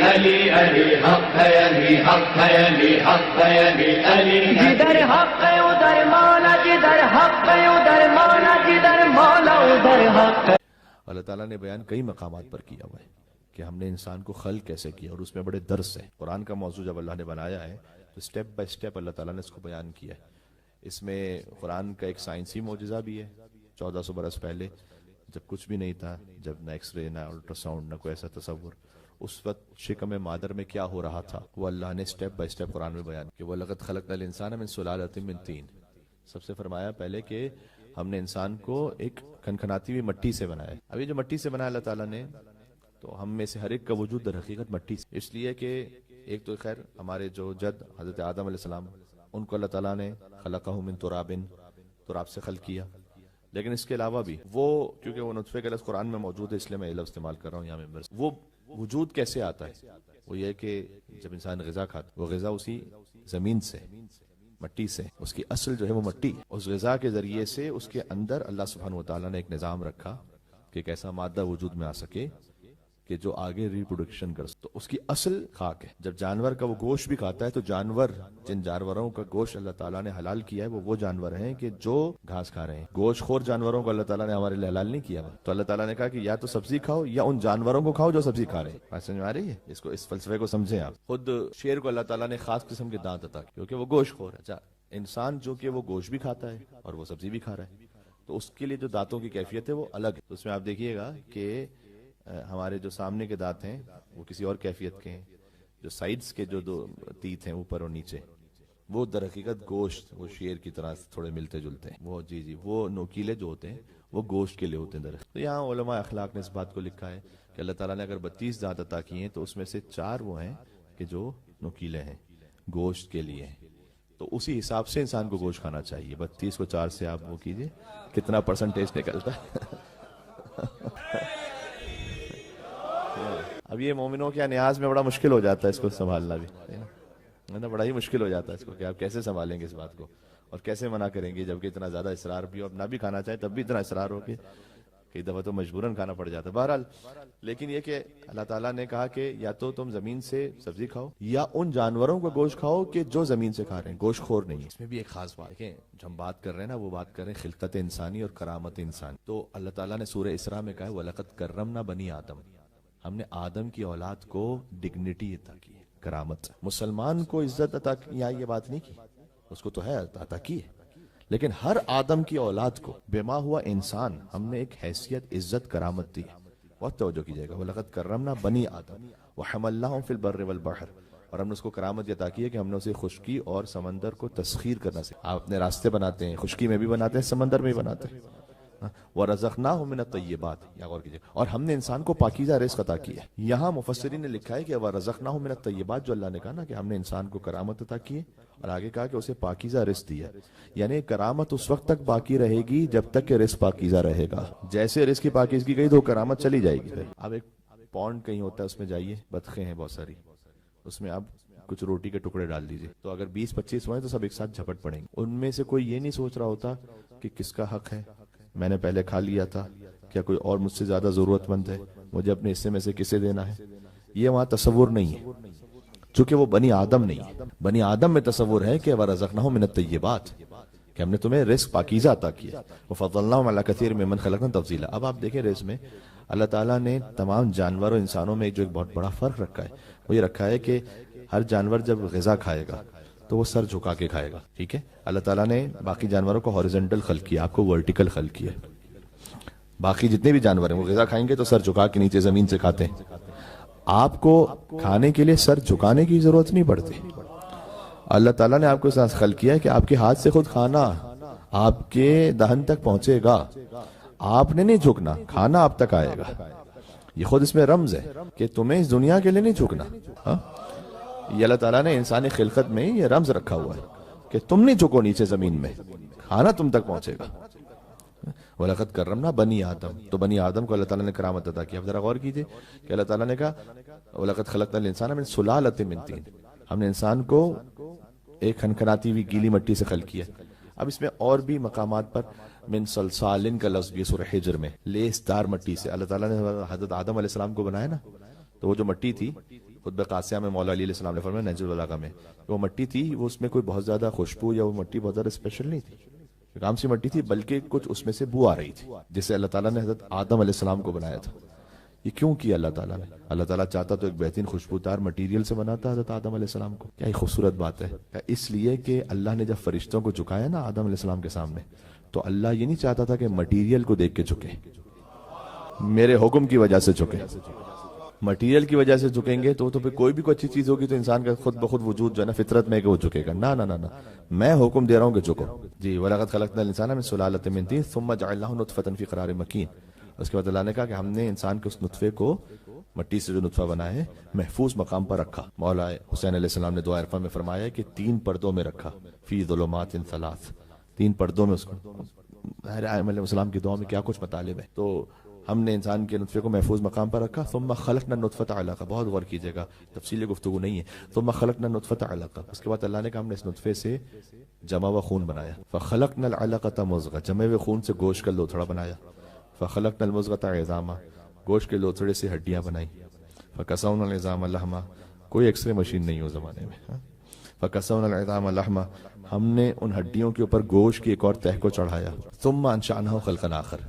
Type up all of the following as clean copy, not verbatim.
علی علی حق ہے علی حق ہے علی حق ہے علی علی جدھر حق ہے ادھر مولا، جدھر حق ہے ادھر مولا، جدھر مولا ادھر حق ہے۔ اللہ تعالیٰ نے بیان کئی مقامات پر کیا ہوا ہے کہ ہم نے انسان کو خلق کیسے کیا، اور اس میں بڑے درس ہیں۔ قرآن کا موضوع جب اللہ نے بنایا ہے تو سٹیپ بائی سٹیپ اللہ تعالیٰ نے اس کو بیان کیا ہے۔ اس میں قرآن کا ایک سائنسی معجزہ بھی ہے۔ 1400 برس پہلے جب کچھ بھی نہیں تھا، جب نہ ایکس رے، نہ الٹرا ساؤنڈ، نہ کوئی ایسا تصور، اس وقت شکم مادر میں کیا ہو رہا تھا وہ اللہ نے سٹیپ بائی سٹیپ قرآن میں بیان کہ وَلَقَدْ خَلَقْنَا الْإِنسَانَ مِنْ سُلَالَةٍ مِنْ طِينٍ۔ سب سے فرمایا پہلے کہ ہم نے انسان کو ایک کھنکھناتی ہوئی مٹی سے بنایا ہے۔ اب یہ جو مٹی سے بنایا اللہ تعالیٰ نے، تو ہم میں سے ہر ایک کا وجود در حقیقت مٹی سے، اس لیے کہ ایک تو خیر ہمارے جو جد حضرت آدم علیہ السلام، ان کو اللہ تعالیٰ نے خلقہ من تراب، تراب سے خلق کیا۔ لیکن اس کے علاوہ بھی وہ، کیونکہ وہ نطفے کا لفظ قرآن میں موجود ہے اس لیے میں یہ لفظ استعمال کر رہا ہوں یہاں ممبر سے، وہ وجود کیسے آتا ہے؟ وہ یہ کہ جب انسان غذا کھاتا ہے، وہ غذا اسی زمین سے، مٹی سے، اس کی اصل جو ہے وہ مٹی، اس غذا کے ذریعے سے اس کے اندر اللہ سبحانہ وتعالیٰ نے ایک نظام رکھا کہ ایک ایسا مادہ وجود میں آ سکے کہ جو آگے ریپروڈکشن کر سکے۔ تو اس کی اصل خاک ہے۔ جب جانور کا وہ گوشت بھی کھاتا ہے تو جانور، جن جانوروں کا گوشت اللہ تعالیٰ نے حلال کیا ہے وہ جانور ہیں کہ جو گھاس کھا رہے ہیں۔ گوشت خور جانوروں کو اللہ تعالیٰ نے ہمارے لیے حلال نہیں کیا۔ تو اللہ تعالیٰ نے کہا کہ یا تو سبزی کھاؤ یا ان جانوروں کو کھاؤ جو سبزی کھا رہے ہیں۔ بات سمجھ میں آ رہی ہے؟ اس فلسفے کو سمجھیں آپ۔ خود شیر کو اللہ تعالیٰ نے خاص قسم کے دانت عطا کیے کیونکہ وہ گوشت خور ہے۔ اچھا، انسان جو کہ وہ گوشت بھی کھاتا ہے اور وہ سبزی بھی کھا رہا ہے، تو اس کے لیے جو دانتوں کی کیفیت ہے وہ الگ ہے۔ تو اس میں آپ دیکھیے گا کہ ہمارے جو سامنے کے دانت ہیں وہ کسی اور کیفیت کے ہیں، جو سائیڈز کے جو دو تیت ہیں اوپر اور نیچے، وہ در حقیقت گوشت، وہ شیر کی طرح تھوڑے ملتے جلتے ہیں، وہ وہ نوکیلے جو ہوتے ہیں وہ گوشت کے لیے ہوتے ہیں در حقیقت۔ تو یہاں علماء اخلاق نے اس بات کو لکھا ہے کہ اللہ تعالیٰ نے اگر 32 دانت عطا کیے ہیں تو اس میں سے 4 وہ ہیں کہ جو نوکیلے ہیں، گوشت کے لیے ہیں، تو اسی حساب سے انسان کو گوشت کھانا چاہیے۔ 32 کو 4 سے آپ وہ کیجئے کتنا پرسنٹیج نکلتا ہے۔ اب یہ مومنوں کے نیاز میں بڑا مشکل ہو جاتا ہے اس کو سنبھالنا بھی، ہے نا، بڑا ہی مشکل ہو جاتا ہے اس کو کہ آپ کیسے سنبھالیں گے اس بات کو اور کیسے منع کریں گے، جبکہ اتنا زیادہ اصرار بھی ہو، اب نہ بھی کھانا چاہیں تب بھی اتنا اصرار ہو کہ کئی دفعہ تو مجبوراً کھانا پڑ جاتا ہے۔ بہرحال لیکن یہ کہ اللہ تعالیٰ نے کہا کہ یا تو تم زمین سے سبزی کھاؤ یا ان جانوروں کا گوشت کھاؤ کہ جو زمین سے کھا رہے ہیں، گوشت خور نہیں ہے۔ اس میں بھی ایک خاص بات ہے، جو ہم بات کر رہے ہیں نا وہ بات کر رہے ہیں خلقت انسانی اور کرامت انسانی۔ تو اللہ تعالیٰ نے سورہ اسراء میں کہا ہے وَلَقَدْ كَرَّمْنَا بَنِي آدم، ہم نے آدم کی اولاد کو ڈگنیٹی عطا کی ہے، کرامت۔ مسلمان کو عزت عطا کی، یہاں یہ بات نہیں کی، اس کو تو ہے عطا کی ہے، لیکن ہر آدم کی اولاد کو بما ہوا انسان ہم نے ایک حیثیت، عزت، کرامت دی ہے۔ بہت توجہ کیجئے گا، وَلَقَدْ كَرَّمْنَا بَنِي آدم وَحَمَلْنَاهُمْ فِي الْبَرِّ وَالْبَحْرِ، اور ہم نے اس کو کرامت عطا کی ہے کہ ہم نے اسے خشکی اور سمندر کو تسخیر کرنا سے، آپ اپنے راستے بناتے ہیں، خشکی میں بھی بناتے ہیں، سمندر میں بھی بناتے ہیں۔ وَرَزَقْنَاهُ مِنَ الطَّيِّبَاتِ، یا غور کیجئے، اور ہم نے انسان کو پاکیزہ رزق عطا کیا ہے۔ یہاں مفسرین نے لکھا ہے کہ وَرَزَقْنَاهُ مِنَ الطَّيِّبَاتِ، جو اللہ نے کہا نا کہ ہم نے انسان کو کرامت عطا کی ہے، اور آگے کہا کہ اسے پاکیزہ رزق دیا، یعنی کرامت اس وقت تک باقی رہے گی جب تک کہ رزق پاکیزہ رہے گا۔ جیسے رزق کی پاکیزگی گئی تو کرامت چلی جائے گی۔ اب ایک پونڈ کہیں ہوتا ہے، اس میں جائیے، بطخیں ہیں بہت ساری، اس میں آپ کچھ روٹی کے ٹکڑے ڈال دیجئے، تو اگر 20-25 ہوئے تو سب ایک ساتھ جھپٹ پڑیں گے۔ ان میں سے کوئی یہ نہیں سوچ رہا ہوتا کہ کس کا حق ہے، میں نے پہلے کھا لیا تھا، کیا کوئی اور مجھ سے زیادہ ضرورت مند ہے، مجھے اپنے حصے میں سے کسے دینا ہے، یہ وہاں تصور نہیں ہے، چونکہ وہ بنی آدم نہیں ہے۔ بنی آدم میں تصور ہے کہ وَرَزَقْنَاهُم مِنَ الطَّيِّبَاتِ، کہ ہم نے تمہیں رزق پاکیزہ عطا کیا، وَفَضَّلْنَاهُمْ عَلَىٰ كَثِيرٍ مِّمَّنْ خَلَقْنَا تَفْضِيلًا۔ اب آپ دیکھیں رزق میں اللہ تعالیٰ نے تمام جانوروں انسانوں میں جو ایک بہت بڑا فرق رکھا ہے، وہ یہ رکھا ہے کہ ہر جانور جب غذا کھائے گا تو وہ سر جھکا کے کھائے گا، ٹھیک ہے۔ اللہ تعالیٰ نے باقی جانوروں کو ہاریزونٹل خلق کیا، آپ کو ورٹیکل خلق کیا۔ باقی جتنے بھی جانور ہیں وہ غذا کھائیں گے تو سر جھکا کے نیچے زمین سے کھاتے ہیں، آپ کو کھانے کے لیے سر جھکانے کی ضرورت نہیں پڑتی۔ اللہ تعالیٰ نے آپ کو اس طرح خلق کیا ہے کہ آپ کے ہاتھ سے خود کھانا آپ کے دہن تک پہنچے گا، آپ نے نہیں جھکنا، کھانا آپ تک آئے گا۔ یہ خود اس میں رمز ہے کہ تمہیں اس دنیا کے لیے نہیں جھکنا۔ یہ اللہ تعالیٰ نے انسانی خلقت میں یہ رمز رکھا ہوا ہے کہ تم نہیں جھکو نیچے زمین میں، کھانا تم تک پہنچے گا۔ وَلَقَدْ كَرَّمْنَا بَنِي آدم، تو بنی آدم کو اللہ تعالیٰ نے کرامت عطا کیا۔ اب ذرا غور کیجئے کہ اللہ تعالیٰ نے کہا وَلَقَدْ خَلَقْنَا الْإِنسَانَ مِنْ سُلَالَةٍ مِنْ طِينٍ، ہم نے انسان کو ایک کھنکھناتی ہوئی گیلی مٹی سے خلق کیا۔ اب اس میں اور بھی مقامات پر من صلصال کا لفظ بھی سورہ حجر میں، لیس دار مٹی سے اللہ تعالیٰ نے حضرت آدم علیہ السلام کو بنایا نا، تو وہ جو مٹی تھی خطبہ قاسیہ میں مولا علی علیہ السلام نے فرمایا نہج البلاغہ میں، وہ مٹی تھی وہ اس میں کوئی بہت زیادہ خوشبو یا وہ مٹی بہت زیادہ اسپیشل نہیں تھی، ایک عام سی مٹی تھی، بلکہ کچھ اس میں سے بو آ رہی تھی، جس سے اللہ تعالیٰ نے حضرت آدم علیہ السلام کو بنایا تھا۔ یہ کیوں کیا اللہ تعالیٰ نے؟ اللہ تعالیٰ چاہتا تو ایک بہترین خوشبودار مٹیریل سے بناتا حضرت آدم علیہ السلام کو۔ کیا یہ خوبصورت بات ہے! اس لیے کہ اللہ نے جب فرشتوں کو جھکایا نا آدم علیہ السلام کے سامنے، تو اللہ یہ نہیں چاہتا تھا کہ مٹیریل کو دیکھ کے جھکے، میرے حکم کی وجہ سے جھکے۔ مٹیریل کی وجہ سے جھکیں گے تو پھر کوئی بھی کوئی اچھی چیز ہوگی تو انسان کا خود بخود وجود جو ہے نا فطرت میں کہ وہ جھکے گا، نہ نہ نہ، میں حکم دے رہا ہوں کہ جھکو۔ جی وَلَقَدْ خَلَقْنَا الْإِنسَانَ مِنْ سُلَالَةٍ مِنْ طِينٍ ثُمَّ جَعَلْنَاهُ نُطْفَةً فِي قَرَارٍ مَكِينٍ۔ اس کے بعد اللہ نے کہا کہ ہم نے انسان کے اس نطفے کو، مٹی سے جو نطفہ بنا ہے، محفوظ مقام پر رکھا۔ مولا حسین علیہ السلام نے دعا عرفہ میں فرمایا کہ 3 پردوں میں رکھا، فی ظلمات 3، 3 پردوں میں اس کو۔ علیہ السلام کی دعا میں کیا کچھ مطالب ہے۔ تو ہم نے انسان کے نطفے کو محفوظ مقام پر رکھا۔ ثم خلقنا النطفة علقہ، بہت غور کیجیے گا، تفصیلی گفتگو نہیں ہے۔ ثم خلقنا النطفة علقہ، اس کے بعد اللہ نے کہا ہم نے اس نطفے سے جمع و خون بنایا۔ فخلقنا العلقة مضغہ، جمع و خون سے گوشت کا لوتھڑا بنایا۔ فخلقنا المضغة عظاما، گوشت کے لوتھڑے سے ہڈیاں بنائی۔ فکسونا العظام لحما، کوئی ایکس رے مشین نہیں ہو زمانے میں۔ فکسونا العظام لحما، ہم نے ان ہڈیوں کے اوپر گوشت کی ایک اور تہہ کو چڑھایا۔ ثم انشأناه خلقا آخر،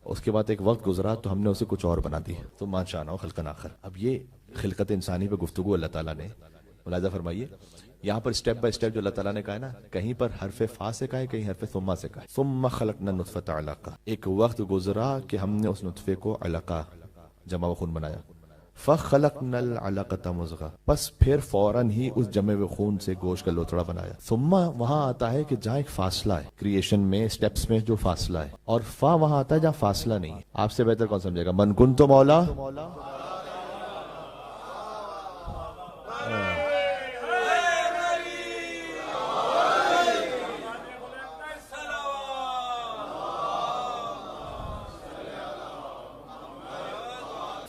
اس کے بعد ایک وقت گزرا تو ہم نے اسے کچھ اور بنا دی۔ ثم انشأناه خلقا آخر، اب یہ خلقت انسانی پہ گفتگو اللہ تعالیٰ نے، ملاحظہ فرمائیے یہاں پر سٹیپ بائی سٹیپ جو اللہ تعالیٰ نے کہا ہے نا، کہیں پر حرف فا سے کہا ہے، کہیں حرف ثم سے کہا ہے۔ ثم خلقنا النطفة علقہ، ایک وقت گزرا کہ ہم نے اس نطفے کو علقہ، جمع و خون بنایا۔ فخلقنا العلقة مضغہ، پس پھر فوراً ہی اس جمع و خون سے گوشت کا لوتھڑا بنایا۔ ثم وہاں آتا ہے کہ جہاں ایک فاصلہ ہے کریشن میں، سٹیپس میں جو فاصلہ ہے، اور فا وہاں آتا ہے جہاں فاصلہ نہیں ہے۔ آپ سے بہتر کون سمجھے گا؟ من کنت مولا،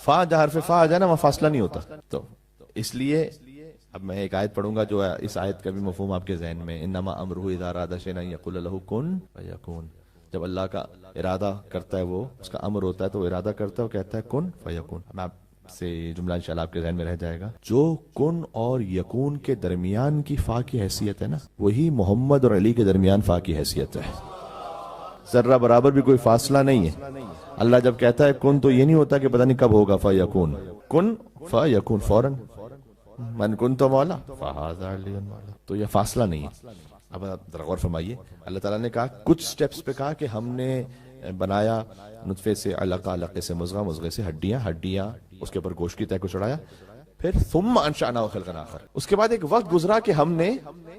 فا جہاں حرف فا آ جائے نا وہاں فاصلہ نہیں ہوتا۔ تو اس لیے اب میں ایک آیت پڑھوں گا جو اس آیت کا بھی مفہوم آپ کے ذہن میں، انما امرہ اذا اراد شیئا ان یقول له کن فیکون، جب اللہ کا ارادہ کرتا ہے، وہ اس کا امر ہوتا ہے تو وہ ارادہ کرتا ہے، وہ کہتا ہے کن فیکون۔ میں آپ سے جملہ انشاءاللہ آپ کے ذہن میں رہ جائے گا، جو کن اور یکون کے درمیان کی فا کی حیثیت ہے نا، وہی محمد اور علی کے درمیان فا کی حیثیت ہے، ذرہ برابر بھی کوئی فاصلہ نہیں ہے۔ اللہ جب کہتا ہے کن تو یہ نہیں ہوتا کہ پتہ نہیں کب ہوگا، فیکون، کن فیکون، فوراً۔ من کنت مولا فہذا علی مولا، تو یہ فاصلہ نہیں ہے۔ اب ذرا غور فرمائیے، اللہ تعالیٰ نے کہا کچھ سٹیپس پہ کہا کہ ہم نے بنایا نطفے سے علقہ، علقے سے مضغہ، مضغے سے ہڈیاں، ہڈیاں اس کے اوپر گوشت کی تہہ کو چڑھایا۔ پھر ثم انشأناه خلقا آخر، اس کے بعد ایک وقت گزرا کہ ہم نے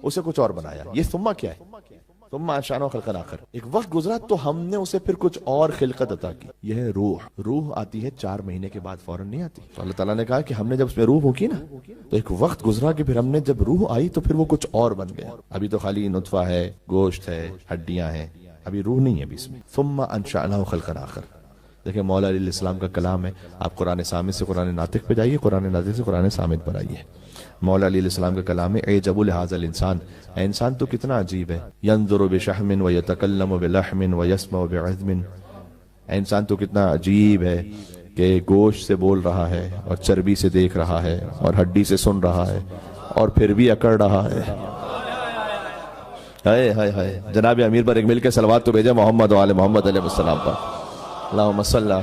اسے کچھ اور بنایا۔ یہ ثم کیا ہے؟ ثم انشأناه خلقا آخر، ایک وقت گزرا تو ہم نے اسے پھر کچھ اور خلقت عطا کی۔ یہ ہے روح، روح آتی ہے 4 مہینے کے بعد، فوراً نہیں آتی۔ تو اللہ تعالیٰ نے کہا کہ ہم نے جب اس میں روح پھونکی نا تو ایک وقت گزرا کہ پھر ہم نے جب روح آئی تو پھر وہ کچھ اور بن گیا۔ ابھی تو خالی نطفہ ہے، گوشت ہے، ہڈیاں ہیں، ابھی روح نہیں ہے ابھی اس میں۔ ثم انشأناه خلقا آخر، دیکھیں مولا علیہ السلام کا کلام ہے۔ آپ قرآن صامت سے قرآن ناطق پہ جائیے، قرآن ناطق سے قرآن صامت پر آئیے۔ مولا علیہ السلام کا کلام ہے، اعجب لہذا الانسان، اے انسان تو کتنا عجیب ہے، ينظر بشحم ويتكلم بلحم ويسمع بعظم، اے انسان تو کتنا عجیب ہے کہ گوشت سے بول رہا ہے اور چربی سے دیکھ رہا ہے اور ہڈی سے سن رہا ہے اور پھر بھی اکڑ رہا ہے۔ ہائے ہائے ہائے، جناب امیر پر ایک مل کے صلوات تو بھیجے محمد و آل محمد علیہ السلام پر، اللہم صلی۔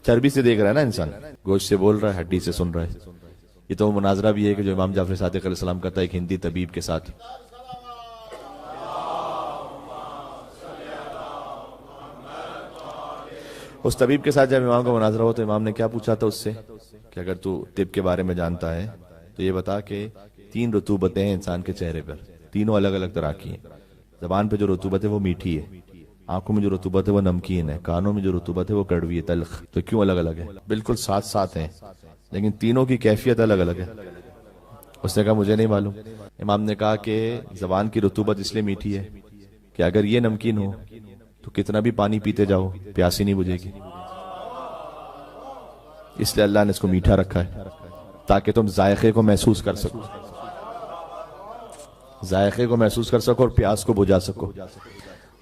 چربی سے دیکھ رہا ہے نا انسان، گوشت سے بول رہا ہے، ہڈی سے سن رہا ہے۔ یہ تو مناظرہ بھی ہے کہ جو امام جعفر صادق علیہ السلام کا تھا ایک ہندی طبیب کے ساتھ۔ اس طبیب کے ساتھ جب امام کا مناظرہ ہوا تو امام نے کیا پوچھا تھا اس سے کہ اگر تو طب کے بارے میں جانتا ہے تو یہ بتا کہ 3 رطوبتیں ہیں انسان کے چہرے پر، تینوں الگ الگ طرح کی ہیں۔ زبان پہ جو رطوبت ہے وہ میٹھی ہے، آنکھوں میں جو رطوبت ہے وہ نمکین ہے، کانوں میں جو رطوبت ہے وہ کڑوی ہے، تلخ۔ تو کیوں الگ الگ ہے؟ بالکل ساتھ ساتھ ہیں لیکن تینوں کی کیفیت الگ الگ ہے۔ اس نے کہا مجھے نہیں معلوم۔ امام نے کہا کہ زبان کی رطوبت اس لیے میٹھی ہے کہ اگر یہ نمکین ہو تو کتنا بھی پانی پیتے جاؤ پیاس ہی نہیں بجھے گی، اس لیے اللہ نے اس کو میٹھا رکھا ہے تاکہ تم ذائقے کو محسوس کر سکو، ذائقے کو محسوس کر سکو اور پیاس کو بجھا سکو۔